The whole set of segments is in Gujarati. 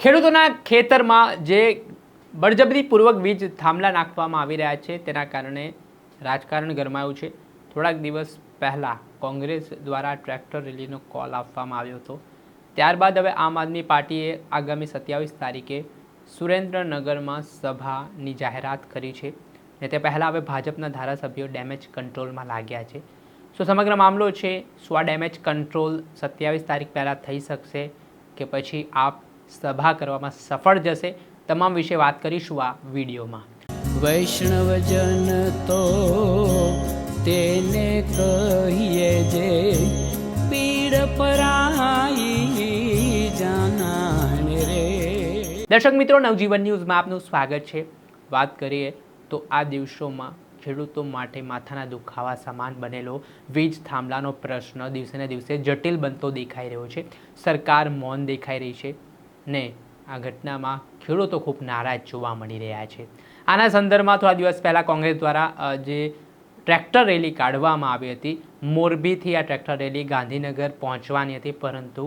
ખેડૂતોના ખેતરમાં જે બળજબરીપૂર્વક વીજ થાંભલા નાખવામાં આવી રહ્યા છે તેના કારણે રાજકારણ ગરમાયું છે। થોડાક દિવસ પહેલાં કોંગ્રેસ દ્વારા ટ્રેક્ટર રેલીનો કોલ આપવામાં આવ્યો હતો। ત્યારબાદ હવે આમ આદમી પાર્ટીએ આગામી 27 તારીખે સુરેન્દ્રનગરમાં સભાની જાહેરાત કરી છે ને તે પહેલાં હવે ભાજપના ધારાસભ્યો ડેમેજ કંટ્રોલમાં લાગ્યા છે। શું સમગ્ર મામલો છે? શું આ ડેમેજ કંટ્રોલ 27 તારીખ પહેલાં થઈ શકશે કે પછી આપ સભા કરવામાં સફળ જશે? તમામ વિશે વાત કરીશું આ વિડીયોમાં। વૈષ્ણવજન તો તેને કહીએ જે પીડ પરાઈ જાનાને રે। દર્શક મિત્રો, નવજીવન ન્યૂઝમાં આપનું સ્વાગત છે। વાત કરીએ તો આ દિવસોમાં ખેડૂતો માટે માથાના દુખાવા સમાન બનેલો વીજ થાંભલાનો પ્રશ્ન દિવસે ને દિવસે જટિલ બનતો દેખાઈ રહ્યો છે। સરકાર મૌન દેખાઈ રહી છે ને આ ઘટનામાં ખેડૂતો ખૂબ નારાજ જોવા મળી રહ્યા છે। આના સંદર્ભમાં થોડા દિવસ પહેલાં કોંગ્રેસ દ્વારા જે ટ્રેક્ટર રેલી કાઢવામાં આવી હતી, મોરબીથી આ ટ્રેક્ટર રેલી ગાંધીનગર પહોંચવાની હતી, પરંતુ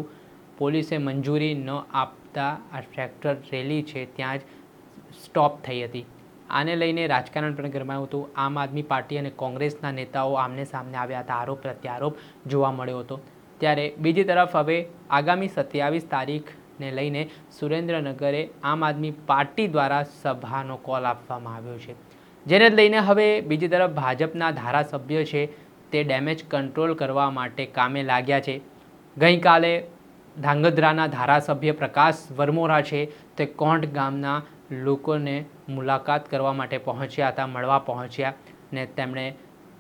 પોલીસે મંજૂરી ન આપતા આ ટ્રેક્ટર રેલી છે ત્યાં જ સ્ટોપ થઈ હતી। આને લઈને રાજકારણ પણ ગરમાયું હતું। આમ આદમી પાર્ટી અને કોંગ્રેસના નેતાઓ આમને સામને આવ્યા હતા, આરોપ પ્રત્યારોપ જોવા મળ્યો હતો। ત્યારે બીજી તરફ હવે આગામી 27 તારીખને લઈને સુરેન્દ્રનગરે આમ આદમી પાર્ટી દ્વારા સભાનો કોલ આપવામાં આવ્યો છે, જેને લઈને હવે બીજી તરફ ભાજપના ધારાસભ્ય છે તે ડેમેજ કંટ્રોલ કરવા માટે કામે લાગ્યા છે। ગઈકાલે ધાંગધ્રાના ધારાસભ્ય પ્રકાશ વરમોરા છે તે કોંઢ ગામના લોકોને મુલાકાત કરવા માટે પહોંચ્યા હતા, મળવા પહોંચ્યા ને તેમણે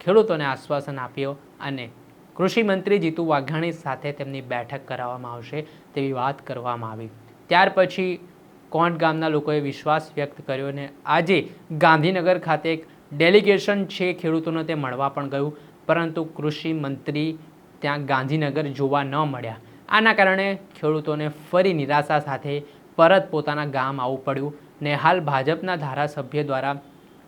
ખેડૂતોને આશ્વાસન આપ્યો અને કૃષિ મંત્રી જીતુ વાઘાણી સાથે તેમની બેઠક કરાવવામાં આવશે તેવી વાત કરવામાં આવી। ત્યાર પછી કોંઢ ગામના લોકોએ વિશ્વાસ વ્યક્ત કર્યો અને આજે ગાંધીનગર ખાતે એક ડેલિગેશન છે ખેડૂતોને તે મળવા પણ ગયું, પરંતુ કૃષિ મંત્રી ત્યાં ગાંધીનગર જોવા ન મળ્યા। આના કારણે ખેડૂતોને ફરી નિરાશા સાથે પરત પોતાના ગામ આવવું પડ્યું ને હાલ ભાજપના ધારાસભ્ય દ્વારા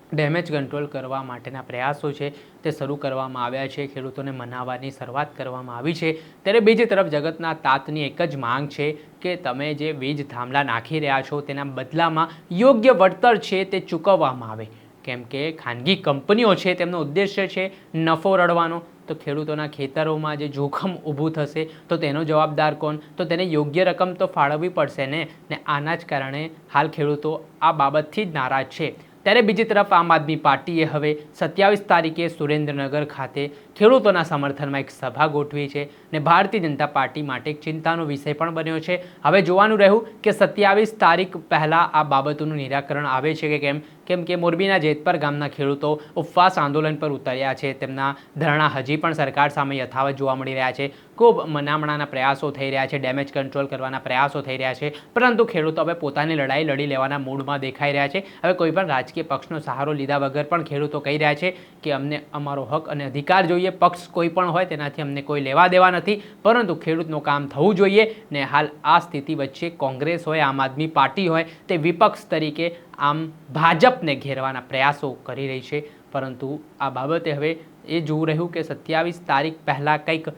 ડેમેજ કંટ્રોલ કરવા માટેના પ્રયાસો છે તે શરૂ કરવામાં આવ્યા છે। ખેડૂતોને મનાવવાની શરૂઆત કરવામાં આવી છે। ત્યારે બીજી તરફ જગતના તાતની એક જ માંગ છે કે તમે જે વીજ થાંભલા નાખી રહ્યા છો તેના બદલામાં યોગ્ય વળતર છે તે ચૂકવવામાં આવે, કેમ કે ખાનગી કંપનીઓ છે તેમનો ઉદ્દેશ્ય છે નફો રળવાનો, તો ખેડૂતોના ખેતરોમાં જે જોખમ ઊભું થશે તો તેનો જવાબદાર કોણ? તો તેને યોગ્ય રકમ તો ફાળવવી પડશે ને આના જ કારણે હાલ ખેડૂતો આ બાબતથી જ નારાજ છે। ત્યારે બીજી તરફ આમ આદમી પાર્ટીએ હવે 27 તારીખે સુરેન્દ્રનગર ખાતે ખેડૂતોના સમર્થનમાં એક સભા ગોઠવી છે ને ભારતીય જનતા પાર્ટી માટે એક ચિંતાનો વિષય પણ બન્યો છે। હવે જોવાનું રહ્યું કે 27 તારીખ પહેલાં આ બાબતોનું નિરાકરણ આવે છે કે કેમ કે મોરબીના જેતપર ગામના ખેડૂતો ઉપવાસ આંદોલન પર ઉતર્યા છે। તેમના ધરણા હજી પણ સરકાર સામે યથાવત જોવા મળી રહ્યા છે। ખૂબ મનામણાના પ્રયાસો થઈ રહ્યા છે, ડેમેજ કંટ્રોલ કરવાના પ્રયાસો થઈ રહ્યા છે, પરંતુ ખેડૂતો હવે પોતાની લડાઈ લડી લેવાના મૂડમાં દેખાઈ રહ્યા છે। હવે કોઈ પણ રાજકીય પક્ષનો સહારો લીધા વગર પણ ખેડૂતો કહી રહ્યા છે કે અમને અમારો હક અને અધિકાર જોઈએ। પક્ષ કોઈ પણ હોય તેનાથી અમને કોઈ લેવા દેવા નથી, પરંતુ ખેડૂતનું કામ થવું જોઈએ ને હાલ આ સ્થિતિ વચ્ચે કોંગ્રેસ હોય, આમ આદમી પાર્ટી હોય તે વિપક્ષ તરીકે આમ ભાજપને ઘેરવાના પ્રયાસો કરી રહી છે, પરંતુ આ બાબતે હવે એ જોવું રહ્યું કે 27 તારીખ પહેલાં કંઈક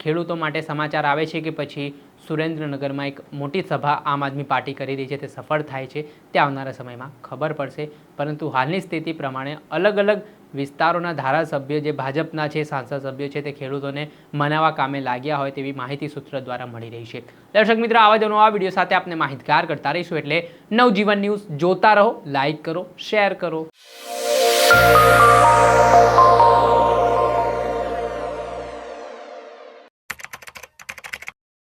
ખેડૂતો માટે સમાચાર આવે છે કે પછી સુરેન્દ્રનગરમાં એક મોટી સભા આમ આદમી પાર્ટી કરી રહી છે તે સફળ થાય છે તે આવનારા સમયમાં ખબર પડશે। પરંતુ હાલની સ્થિતિ પ્રમાણે અલગ અલગ વિસ્તારોના ધારાસભ્ય જે ભાજપના છે, સાંસદ સભ્યો છે તે ખેડૂતોને મનાવવા કામે લાગ્યા હોય તેવી માહિતી સૂત્ર દ્વારા મળી રહી છે। દર્શક મિત્રો, આવા જ નવા વિડીયો સાથે આપને માહિતગાર કરતા રહીશું, એટલે નવજીવન ન્યૂઝ જોતા રહો, લાઇક કરો, શેર કરો।